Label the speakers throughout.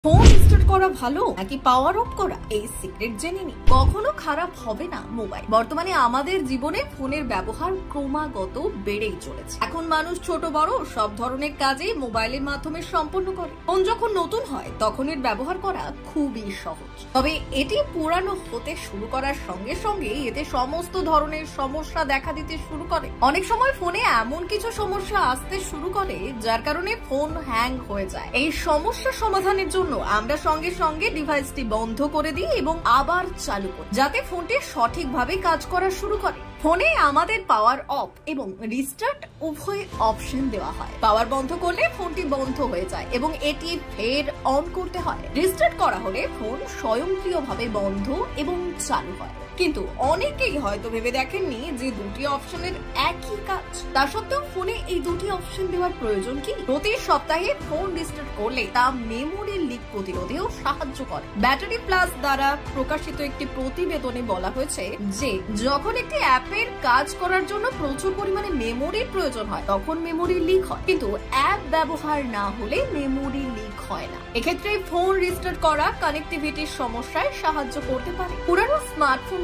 Speaker 1: Phone restart করা ভালো নাকি পাওয়ার অফ করা, এই সিক্রেট জেনে নি। কখনো খারাপ হবে না মোবাইল। বর্তমানে আমাদের জীবনে ফোনের ব্যবহার ক্রমাগত বেড়েই চলেছে। এখন মানুষ ছোট বড় সব ধরনের কাজে মোবাইলের মাধ্যমে সম্পন্ন করে। ফোন যখন নতুন হয় তখন এর ব্যবহার করা খুবই সহজ, তবে এটি পুরানো হতে শুরু করার সঙ্গে সঙ্গে এতে সমস্ত ধরনের সমস্যা দেখা দিতে শুরু করে। অনেক সময় ফোনে এমন কিছু সমস্যা আসতে শুরু করে যার কারণে ফোন হ্যাং হয়ে যায়। এই সমস্যা সমাধানের জন্য আমরা সঙ্গে সঙ্গে ডিভাইসটি বন্ধ করে দিই এবং আবার চালু করি, যাতে ফোনটি সঠিকভাবে কাজ করা শুরু করে। ফোনে আমাদের পাওয়ার অফ এবং রিস্টার্ট উভয় অপশন দেওয়া হয়। পাওয়ার বন্ধ করলে ফোনটি বন্ধ হয়ে যায় এবং এটি ফের অন করতে হয়। রিস্টার্ট করা হলে ফোন স্বয়ংক্রিয়ভাবে বন্ধ এবং চালু হয়। কিন্তু অনেকেই হয়তো ভেবে দেখেননি যে দুটি অপশনের একই কাজ। তা সত্ত্বেও ফোনে এই দুটি অপশন দেওয়ার প্রয়োজন কি? প্রতি সপ্তাহে ফোন রিস্টার্ট করলে তা মেমোরি লিক প্রতিরোধেও সাহায্য করে। ব্যাটারি প্লাস দ্বারা প্রকাশিত একটি প্রতিবেদনে বলা হয়েছে যে যখন একটি অ্যাপের কাজ করার জন্য প্রচুর পরিমাণে মেমোরির প্রয়োজন হয় তখন মেমোরি লিক হয়, কিন্তু অ্যাপ ব্যবহার না হলে মেমোরি লিক হয় না। এক্ষেত্রে ফোন রিস্টার্ট করা কানেক্টিভিটির সমস্যায় সাহায্য করতে পারে। পুরানো স্মার্টফোন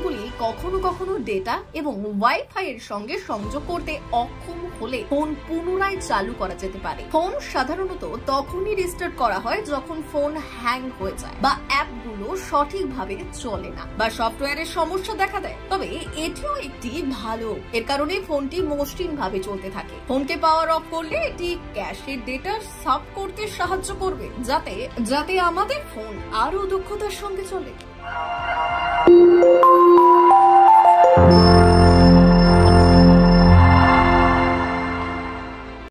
Speaker 1: কখনো কখনো ডেটা এবং ওয়াইফাই এর সঙ্গে সংযোগ করতে অক্ষম হলে ফোন পুনরায় চালু করা যেতে পারে। ফোন সাধারণত তখনই রিস্টার্ট করা হয় যখন ফোন হ্যাং হয়ে যায় বা অ্যাপগুলো সঠিকভাবে চলে না বা সফটওয়্যারের সমস্যা দেখা দেয়। তবে এটিও একটি ভালো, এর কারণে ফোনটি মসৃণ ভাবে চলতে থাকে। ফোনকে পাওয়ার অফ করলে এটি ক্যাশের ডেটা সাফ করতে সাহায্য করবে, যাতে আমাদের ফোন আরো দক্ষতার সঙ্গে চলে।